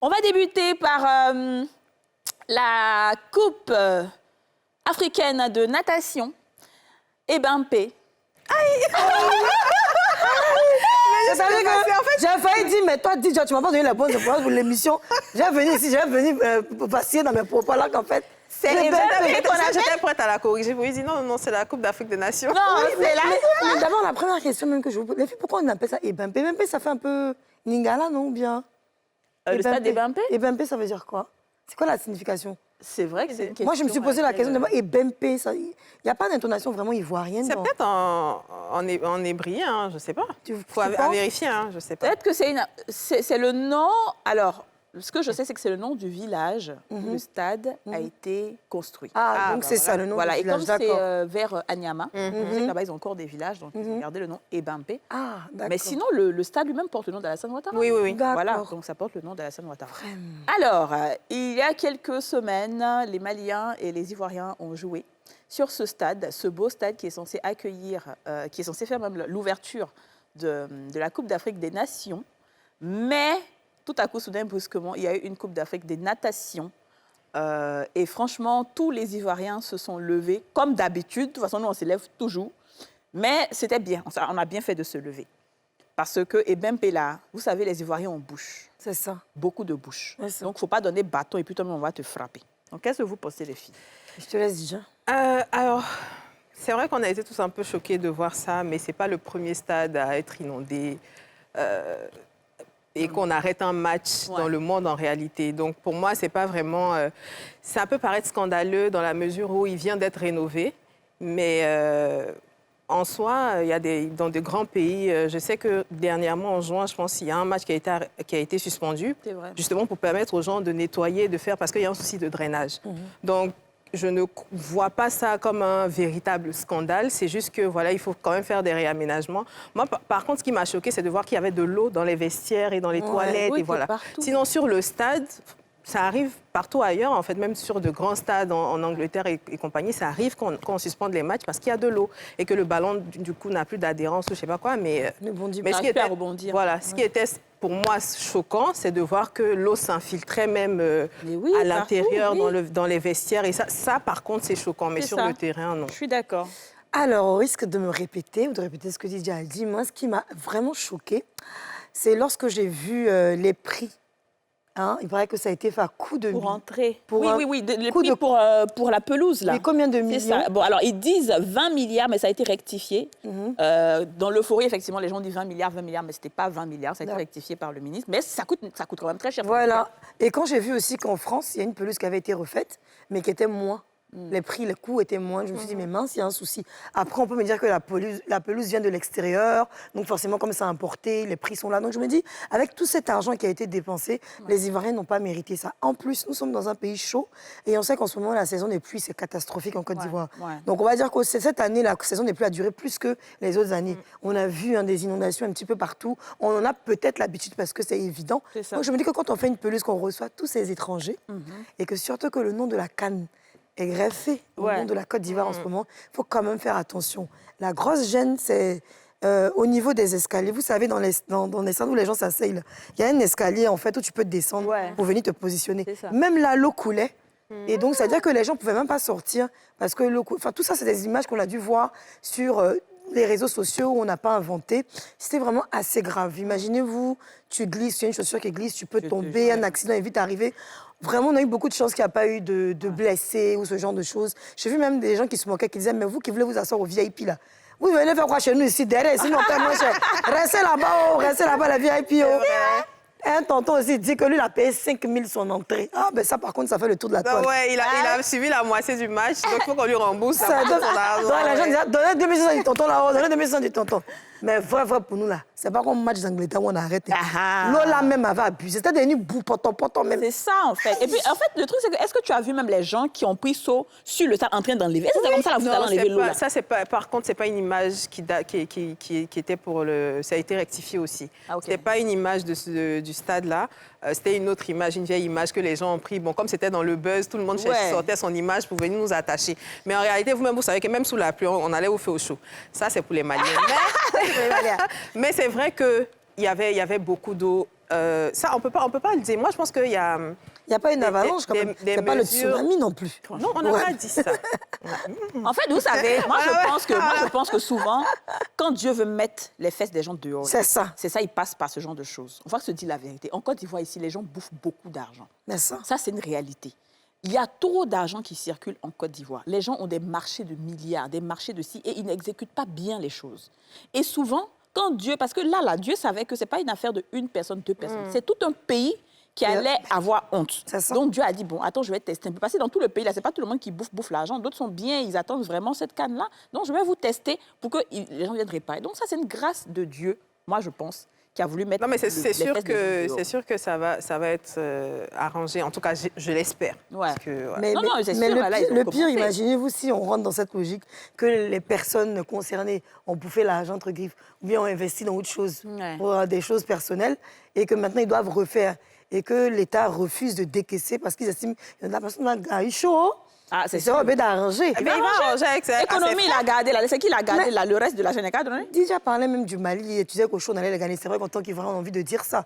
On va débuter par la Coupe africaine de natation. Ebimpe. J'ai failli dire, mais toi, dis, tu m'as pas donné la bonne réponse pour l'émission. J'ai venu ici, j'ai venu vaciller dans mes propos là qu'en fait. J'étais prête à la corriger. Vous lui dites non, c'est la Coupe d'Afrique des Nations. Non, c'est là. Mais d'abord, la première question même que je vous pose, les filles, pourquoi on appelle ça Ebimpe? Ebimpe, ça fait un peu Lingala, non? Ou bien Le stade d'Ebimpe? Ebimpe, ça veut dire quoi? C'est quoi la signification? C'est vrai que c'est une question. Moi, je me suis posé la question de Ebimpe, il n'y a pas d'intonation vraiment ivoirienne. C'est peut-être en hébrien, hein, je ne sais pas. Il faut vérifier, hein, je ne sais pas. Peut-être que c'est le nom. Alors, ce que je sais, c'est que c'est le nom du village où le stade a été construit. Ah, donc c'est ça, le nom du village, et comme d'accord. c'est vers Anyama, là-bas, ils ont encore des villages, donc ils ont gardé le nom Ebimpe. Ah, d'accord. Mais sinon, le stade lui-même porte le nom d'Alassane Ouattara. Oui, oui, oui. Voilà, donc ça porte le nom d'Alassane Ouattara. Alors, il y a quelques semaines, les Maliens et les Ivoiriens ont joué sur ce stade, ce beau stade qui est censé accueillir, qui est censé faire même l'ouverture de la Coupe d'Afrique des Nations. Mais tout à coup, soudain, brusquement, il y a eu une Coupe d'Afrique des natations. Et franchement, tous les Ivoiriens se sont levés, comme d'habitude. De toute façon, nous, on s'élève toujours. Mais c'était bien, on a bien fait de se lever. Parce que Ebimpe là, vous savez, les Ivoiriens ont bouche. C'est ça. Beaucoup de bouche. Ouais, ça. Donc, il ne faut pas donner bâton et puis toi-même, on va te frapper. Donc, qu'est-ce que vous pensez, les filles? Je te laisse déjà. Alors, c'est vrai qu'on a été tous un peu choqués de voir ça, mais ce n'est pas le premier stade à être inondé. Et qu'on arrête un match dans le monde en réalité. Donc pour moi, c'est pas vraiment... ça peut paraître scandaleux dans la mesure où il vient d'être rénové, mais en soi, il y a dans de grands pays... je sais que dernièrement, en juin, je pense qu'il y a un match qui a été suspendu, justement pour permettre aux gens de nettoyer, de faire... Parce qu'il y a un souci de drainage. Donc, je ne vois pas ça comme un véritable scandale. C'est juste que, voilà, il faut quand même faire des réaménagements. Moi, par contre, ce qui m'a choquée, c'est de voir qu'il y avait de l'eau dans les vestiaires et dans les toilettes. Oui, et voilà. Partout. Sinon, sur le stade, ça arrive partout ailleurs. En fait, même sur de grands stades en Angleterre et compagnie, ça arrive qu'on suspende les matchs parce qu'il y a de l'eau et que le ballon, du coup, n'a plus d'adhérence ou je ne sais pas quoi. Mais ce qui était, rebondir. Voilà, ce qui était... Pour moi, choquant, c'est de voir que l'eau s'infiltrait même à l'intérieur, dans les vestiaires. Et ça, par contre, c'est choquant. Mais sur le terrain, non. Je suis d'accord. Alors, au risque de me répéter, ou de répéter ce que Didier a dit, moi, ce qui m'a vraiment choquée, c'est lorsque j'ai vu les prix. Hein, il paraît que ça a été fait à coup de... Pour entrer. Oui, les prix pour la pelouse, là. Et combien de millions? Ça. Bon, alors, ils disent 20 milliards, mais ça a été rectifié. Dans l'euphorie, effectivement, les gens disent 20 milliards, mais ce n'était pas 20 milliards. Ça a été rectifié par le ministre. Mais ça coûte quand même très cher. Voilà. Et quand j'ai vu aussi qu'en France, il y a une pelouse qui avait été refaite, mais qui était moins. Les prix, les coûts étaient moins. Je me suis dit, mais mince, il y a un souci. Après, on peut me dire que la pelouse vient de l'extérieur. Donc, forcément, comme c'est importé, les prix sont là. Donc, je me dis, avec tout cet argent qui a été dépensé, les Ivoiriens n'ont pas mérité ça. En plus, nous sommes dans un pays chaud. Et on sait qu'en ce moment, la saison des pluies, c'est catastrophique en Côte d'Ivoire. Donc, on va dire que cette année, la saison des pluies a duré plus que les autres années. On a vu des inondations un petit peu partout. On en a peut-être l'habitude parce que c'est évident. Donc, je me dis que quand on fait une pelouse, qu'on reçoit tous ces étrangers, et que surtout que le nom de la CAN est greffé au nom de la Côte d'Ivoire en ce moment, il faut quand même faire attention. La grosse gêne, c'est au niveau des escaliers. Vous savez, dans les salles où les gens s'asseyent, il y a un escalier, en fait, où tu peux te descendre pour venir te positionner. Même là, l'eau coulait. Et donc, ça veut dire que les gens ne pouvaient même pas sortir. Parce que tout ça, c'est des images qu'on a dû voir sur les réseaux sociaux où on n'a pas inventé. C'était vraiment assez grave. Imaginez-vous, tu glisses, tu as une chaussure qui glisse, tu peux tomber, un accident est vite arrivé. Vraiment, on a eu beaucoup de chance qu'il n'y a pas eu de blessés ou ce genre de choses. J'ai vu même des gens qui se moquaient, qui disaient, mais vous qui voulez vous asseoir au VIP, là, vous venez faire quoi chez nous ici, derrière, sinon on paie moins cher. Restez là-bas, la VIP. Un tonton aussi dit que lui, il a payé 5 000 son entrée. Ah, ben ça, par contre, ça fait le tour de la toile. Ouais, il a suivi la moitié du match, donc il faut qu'on lui rembourse. Donc, les gens disaient, donnez 2500 du tonton là-haut, donnez 2500 du tonton. Mais vrai pour nous, là, c'est pas comme match d'Angleterre où on arrête. L'eau, là, même, avait abusé. C'était devenu bout, poton, même. C'est ça, en fait. Et puis, en fait, le truc, c'est que, est-ce que tu as vu même les gens qui ont pris saut sur le stade en train d'enlever? Est-ce que c'est comme ça, là, vous allez enlever l'eau, là? Ça, c'est pas... Par contre, c'est pas une image qui était pour le... Ça a été rectifié aussi. C'était pas une image du stade, là. C'était une autre image, une vieille image que les gens ont pris. Bon, comme c'était dans le buzz, tout le monde sortait son image pour venir nous attacher. Mais en réalité, vous-même, vous savez que même sous la pluie, on allait au feu au chaud. Ça, c'est pour les Maliens. Mais c'est vrai qu'il y avait beaucoup d'eau ça, on peut pas le dire. Moi, je pense qu'il y a... Il n'y a pas une avalanche quand même. C'est pas le tsunami non plus. Non, on n'a pas dit ça. En fait, vous savez, moi je pense que souvent, quand Dieu veut mettre les fesses des gens dehors, c'est ça, il passe par ce genre de choses. On va se dire la vérité. En Côte d'Ivoire, ici, les gens bouffent beaucoup d'argent. Ça, c'est une réalité. Il y a trop d'argent qui circule en Côte d'Ivoire. Les gens ont des marchés de milliards, des marchés de ci, et ils n'exécutent pas bien les choses. Et souvent, quand Dieu... Parce que là, Dieu savait que ce n'est pas une affaire de une personne, deux personnes. C'est tout un pays qui allait avoir honte. Donc Dieu a dit, bon, attends, je vais tester un peu. Parce que dans tout le pays, là, ce n'est pas tout le monde qui bouffe l'argent. D'autres sont bien, ils attendent vraiment cette canne-là. Donc je vais vous tester pour que les gens viennent réparer. Donc ça, c'est une grâce de Dieu, moi, je pense, qui a voulu mettre... Non, mais c'est sûr que ça va être arrangé. En tout cas, je l'espère. Ouais. Mais le pire, imaginez-vous si on rentre dans cette logique que les personnes concernées ont bouffé l'argent entre griffes ou bien ont investi dans autre chose, pour des choses personnelles, et que maintenant ils doivent refaire. Et que l'État refuse de décaisser parce qu'ils estiment que la personne a eu chaud. Ah, c'est sûr. Il d'arranger. Il va arranger avec ça. L'économie, il a gardé. C'est qui l'a gardé là, le reste de l'argent n'est pas donné. Déjà parlé même du Mali, et tu disais qu'au chaud, on allait le gagner. C'est vrai qu'en tant qu'Ivoirien, on a envie de dire ça.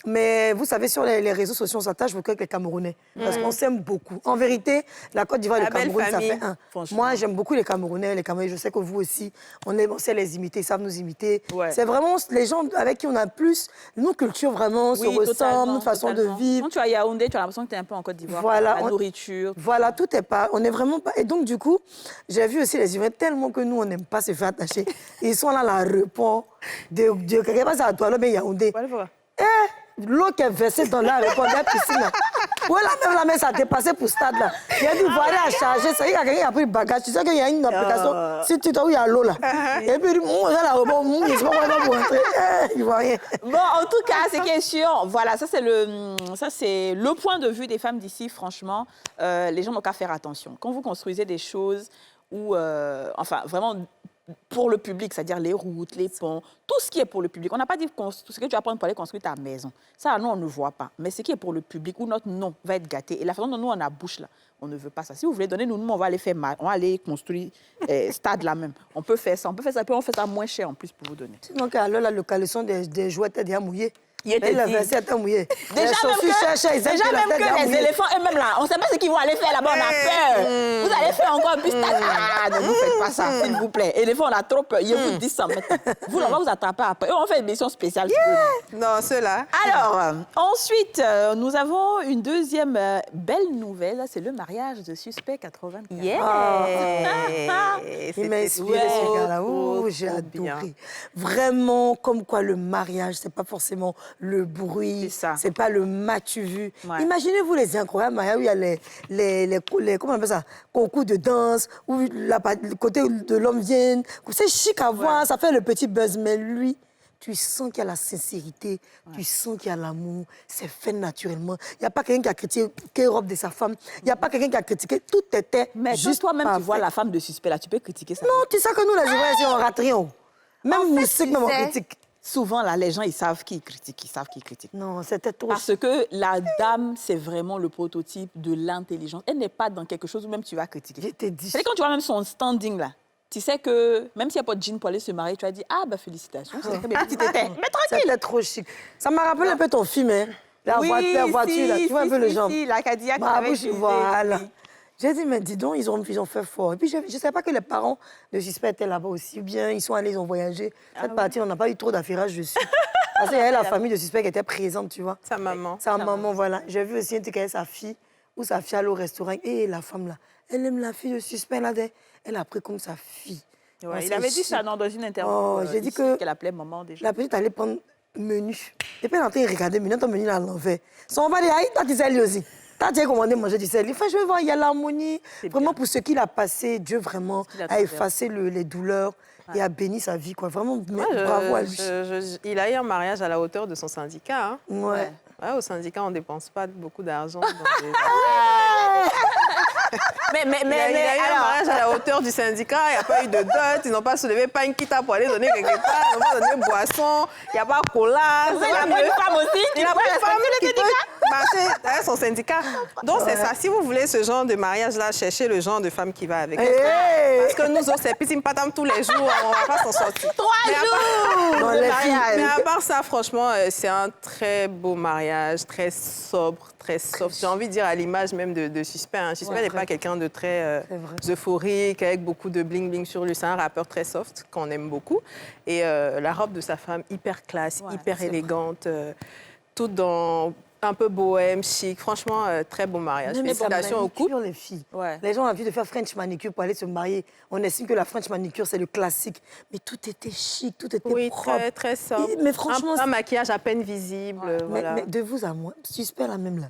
Mais vous savez, sur les réseaux sociaux, on s'attache beaucoup avec les Camerounais. Parce qu'on s'aime beaucoup. En vérité, la Côte d'Ivoire et le Cameroun, ça fait un. Moi, j'aime beaucoup les Camerounais. Les Camerounais, je sais que vous aussi, on sait les imiter, ils savent nous imiter. Ouais. C'est vraiment les gens avec qui on a plus, nos cultures vraiment se ressemblent, notre façon de vivre. Quand tu es à Yaoundé, tu as l'impression que tu es un peu en Côte d'Ivoire. Voilà. La nourriture. Voilà, tout est pas. On est vraiment pas. Et donc, du coup, j'ai vu aussi les Ivoiriens tellement que nous, on n'aime pas se faire attacher. Ils sont là, la repos de quelqu'un passe à toi, là, bien Yaoundé. L'eau qui est versée dans la piscine. Où là même la main, ça a dépassé pour ce stade-là. Il y a du voirie à charger. Ça y est, quelqu'un qui a pris le bagage. Tu sais qu'il y a une application. Si tu vois où il y a l'eau là. Et puis, on a la robot, on ne sait pas comment pour entrer. Il voit rien. Bon, en tout cas, c'est qui est sûr. Voilà, ça c'est le point de vue des femmes d'ici. Franchement, les gens n'ont qu'à faire attention. Quand vous construisez des choses où, enfin, vraiment. Pour le public, c'est-à-dire les routes, les ponts, tout ce qui est pour le public. On n'a pas dit ce que tu vas prendre pour aller construire ta maison. Ça, nous, on ne voit pas. Mais ce qui est pour le public, où notre nom va être gâté. Et la façon dont nous, on a bouche là, on ne veut pas ça. Si vous voulez donner nous, on va aller faire mal. On va aller construire stade là même. On peut faire ça. On fait ça moins cher en plus pour vous donner. Donc, alors, la localisation des jouets était déjà mouillée. Il était la versée était mouillée. Déjà même que les éléphants eux-mêmes là, on ne sait pas ce qu'ils vont aller faire là-bas, on a peur. Vous allez faire encore plus stade. Ah, ne vous faites pas ça, s'il vous plaît. Éléphants, on a trop peur. Je vous dis ça maintenant. Vous, on va vous attraper après. On fait une émission spéciale. Non, ceux-là. Alors, ensuite, nous avons une deuxième belle nouvelle. C'est le mariage de Suspect 84. Il m'a inspiré ce gars-là. J'ai adoré. Vraiment, comme quoi le mariage, c'est pas forcément le bruit, c'est pas le match vu. Ouais. Imaginez-vous les incroyables mariages où il y a les comment on appelle ça, concours de danse, où le côté de l'homme vient. C'est chic à voir, ça fait le petit buzz. Mais lui, tu sens qu'il y a la sincérité, tu sens qu'il y a l'amour, c'est fait naturellement. Il n'y a pas quelqu'un qui a critiqué la robe de sa femme, il n'y a pas quelqu'un qui a critiqué, tout était mais juste toi-même, tu vois la femme de Suspect, là, tu peux critiquer ça. Non, tu sais que nous, les Ivoiriens, on rate rien. Même musique, même on critique. Souvent, là, les gens, ils savent qui critiquent, Non, c'était trop... Parce que la dame, c'est vraiment le prototype de l'intelligence. Elle n'est pas dans quelque chose où même tu vas critiquer. Je t'ai dit. C'est quand tu vois même son standing, là. Tu sais que même s'il n'y a pas de jean pour aller se marier, tu vas dire, ah, bah, félicitations. Mais tranquille. C'était trop chic. Ça m'a rappelé un peu ton film, hein. La voiture, là. Tu vois un peu le genre. La Cadillac avec voilà. J'ai dit, mais dis donc, ils ont fait fort. Et puis, je ne savais pas que les parents de Suspect étaient là-bas aussi. Ou bien, ils sont allés, ils ont voyagé. Cette partie, on n'a pas eu trop d'affairage dessus. Parce qu'il y avait la famille de Suspect qui était présente, tu vois. Sa maman. Sa maman, voilà. J'ai vu aussi un truc avec sa fille, où sa fille allait au restaurant. Et la femme, là, elle aime la fille de Suspect, là. Elle a pris comme sa fille. Ouais, il avait dit ça dans une interview. J'ai dit que... qu'elle appelait maman déjà. La petite allait prendre menu. Et puis, elle est en train de regarder menu, ton menu là à l'envers. Son papa dit, aïe, toi, tu sais lui aussi. T'as déjà commandé manger du sel. Enfin, je veux voir, il y a l'harmonie. Vraiment, pour ce qu'il a passé, Dieu vraiment a effacé les douleurs et a béni sa vie. Quoi. Vraiment, bravo à lui. Il a eu un mariage à la hauteur de son syndicat. Hein. Ouais. Au syndicat, on ne dépense pas beaucoup d'argent. Mais il a eu un mariage à la hauteur du syndicat, il n'y a pas eu de dot, ils n'ont pas soulevé pas une quitte pour aller donner quelque part, ils n'ont pas donné boisson, il n'y a pas cola. Il n'a pas une femme aussi. Il n'a pas une femme qui peut marcher. avec son syndicat. Donc, c'est ça. Si vous voulez ce genre de mariage-là, cherchez le genre de femme qui va avec. Parce que nous autres, c'est piscine patam tous les jours, on va pas s'en sortir. 3 jours de mariage. Mais à part ça, franchement, c'est un très beau mariage, très sobre, très soft. J'ai envie de dire à l'image même de Suspect. Hein. Suspect n'est pas quelqu'un de très euphorique, avec beaucoup de bling-bling sur lui. C'est un rappeur très soft, qu'on aime beaucoup. Et la robe de sa femme, hyper classe, hyper élégante, toute dans... un peu bohème, chic. Franchement, très beau mariage. Félicitations au couple. Les filles. Les gens ont envie de faire French manicure pour aller se marier. On estime que la French manicure, c'est le classique. Mais tout était chic, tout était propre. Oui, très sobre. Mais franchement... Un maquillage à peine visible. Voilà. Mais de vous à moi, Suspect la même là.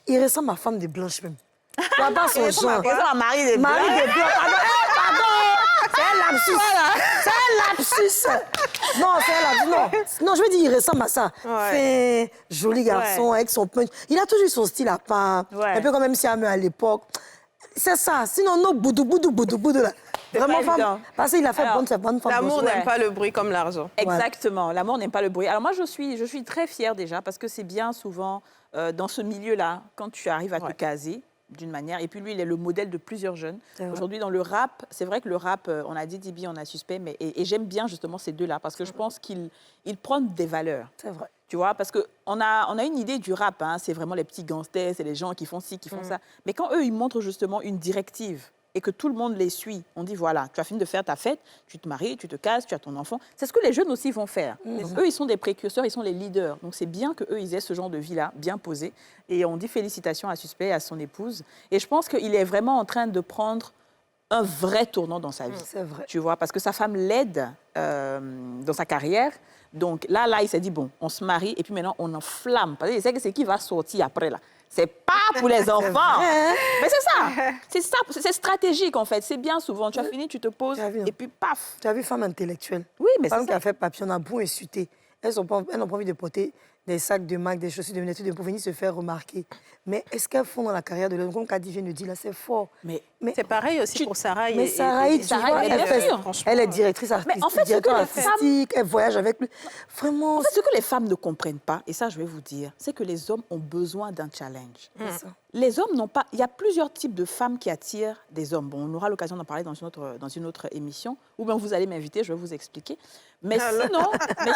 Il ressemble à ma femme de Blanche même. Tu vois pas son genre. Il ressemble à Marie des Blancs. Marie des Blancs. Pardon. C'est un lapsus. C'est un lapsus. Non, c'est un lapsus. Non, je veux dire, il ressemble à ça. Fin, joli garçon avec son punch. Il a toujours son style à part. Un peu comme même si à l'époque. C'est ça. Sinon, non, boudou là. Vraiment femme. Parce qu'il a fait bonne femme. L'amour n'aime pas le bruit comme l'argent. Exactement. L'amour n'aime pas le bruit. Alors moi, je suis très fière déjà parce que c'est bien souvent dans ce milieu-là, quand tu arrives à te caser d'une manière. Et puis lui, il est le modèle de plusieurs jeunes. Aujourd'hui, dans le rap, c'est vrai que le rap, on a dit Didi, on a Suspect, mais et j'aime bien justement ces deux-là parce que je pense qu'ils prennent des valeurs. C'est vrai. Tu vois, parce qu'on a une idée du rap, hein, c'est vraiment les petits gangsters, c'est les gens qui font ci, qui font ça. Mais quand eux, ils montrent justement une directive et que tout le monde les suit, on dit voilà, tu as fini de faire ta fête, tu te maries, tu te cases, tu as ton enfant. C'est ce que les jeunes aussi vont faire. Eux, ils sont des précurseurs, ils sont les leaders. Donc c'est bien qu'eux, ils aient ce genre de vie-là, bien posé. Et on dit félicitations à Suspect et à son épouse. Et je pense qu'il est vraiment en train de prendre un vrai tournant dans sa vie. C'est vrai. Tu vois, parce que sa femme l'aide dans sa carrière. Donc là, il s'est dit, bon, on se marie et puis maintenant, on enflamme. Parce qu'il sait que c'est qui va sortir après, là. C'est pas pour les enfants. Mais c'est ça. C'est stratégique, en fait. C'est bien souvent. Tu as fini, tu te poses et puis paf. Tu as vu femme intellectuelle? Oui, mais c'est ça. Femme qui a fait papier, on a beau insulter. Elles n'ont pas envie de porter des sacs de marque, des chaussures de études pour venir se faire remarquer. Mais est-ce qu'elles font dans la carrière de l'homme? Comme Kadi vient de dire, là, c'est fort. Mais c'est pareil aussi pour Sarah. Mais Sarah, elle est directrice artistique, mais en fait, directrice artistique, elle voyage avec lui. Vraiment. En fait, ce que les femmes ne comprennent pas, et ça, je vais vous dire, c'est que les hommes ont besoin d'un challenge. Les hommes n'ont pas... Il y a plusieurs types de femmes qui attirent des hommes. Bon, on aura l'occasion d'en parler dans une autre émission, ou bien vous allez m'inviter, je vais vous expliquer. Mais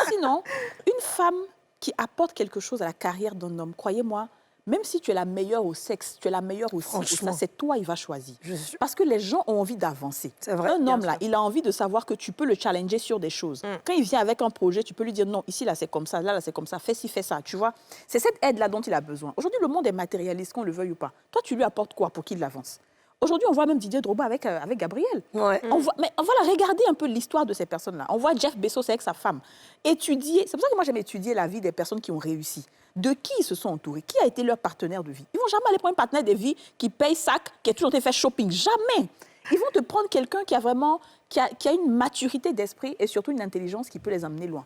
sinon, une femme qui apporte quelque chose à la carrière d'un homme, croyez-moi, même si tu es la meilleure au sexe, tu es la meilleure au sexe, c'est toi, il va choisir. Parce que les gens ont envie d'avancer. Un homme, là, il a envie de savoir que tu peux le challenger sur des choses. Quand il vient avec un projet, tu peux lui dire non, ici, là, c'est comme ça, là, c'est comme ça, fais ci, fais ça, tu vois. C'est cette aide-là dont il a besoin. Aujourd'hui, le monde est matérialiste, qu'on le veuille ou pas. Toi, tu lui apportes quoi pour qu'il avance? Aujourd'hui, on voit même Didier Drogba avec Gabriel. Mais voilà, regardez un peu l'histoire de ces personnes-là. On voit Jeff Bezos avec sa femme. Étudier, c'est pour ça que moi, j'aime étudier la vie des personnes qui ont réussi. De qui ils se sont entourés? Qui a été leur partenaire de vie? Ils ne vont jamais aller prendre un partenaire de vie qui paye sac, qui a toujours été fait shopping. Jamais. Ils vont te prendre quelqu'un qui a vraiment qui a une maturité d'esprit et surtout une intelligence qui peut les emmener loin.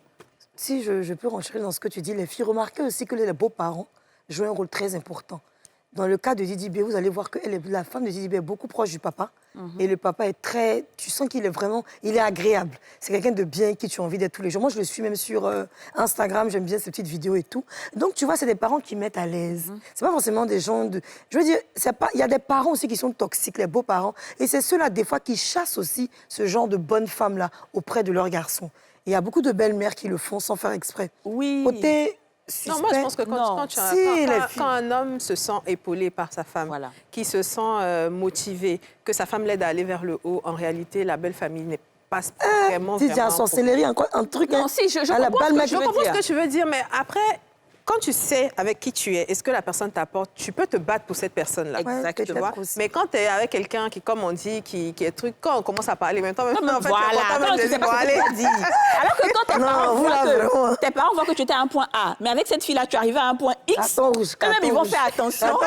Si je peux renchérir dans ce que tu dis, les filles, remarquez aussi que les beaux-parents jouent un rôle très important. Dans le cas de Didi B, vous allez voir que la femme de Didi B est beaucoup proche du papa. Et le papa est très... Tu sens qu'il est vraiment... Il est agréable. C'est quelqu'un de bien qui tu as envie d'être tous les jours. Moi, je le suis même sur Instagram. J'aime bien ses petites vidéos et tout. Donc, tu vois, c'est des parents qui mettent à l'aise. C'est pas forcément des gens de... Je veux dire, il y a des parents aussi qui sont toxiques, les beaux-parents. Et c'est ceux-là, des fois, qui chassent aussi ce genre de bonnes femmes-là auprès de leurs garçons. Il y a beaucoup de belles mères qui le font sans faire exprès. Oui. Côté... Non, moi, je pense que quand un homme se sent épaulé par sa femme, qui se sent motivé, que sa femme l'aide à aller vers le haut, en réalité, la belle famille n'est pas vraiment... Tu dis à sorcellerie, un truc... Non, si, je comprends ce que tu veux dire, mais après... Quand tu sais avec qui tu es, est-ce que la personne t'apporte, tu peux te battre pour cette personne-là. Exactement. Mais quand tu es avec quelqu'un qui, comme on dit, qui est truc, quand on commence à parler, même temps, en fait, Alors que quand tes parents voient que tu étais à un point A, mais avec cette fille-là, tu arrives à un point X, quand même, ils vont faire attention.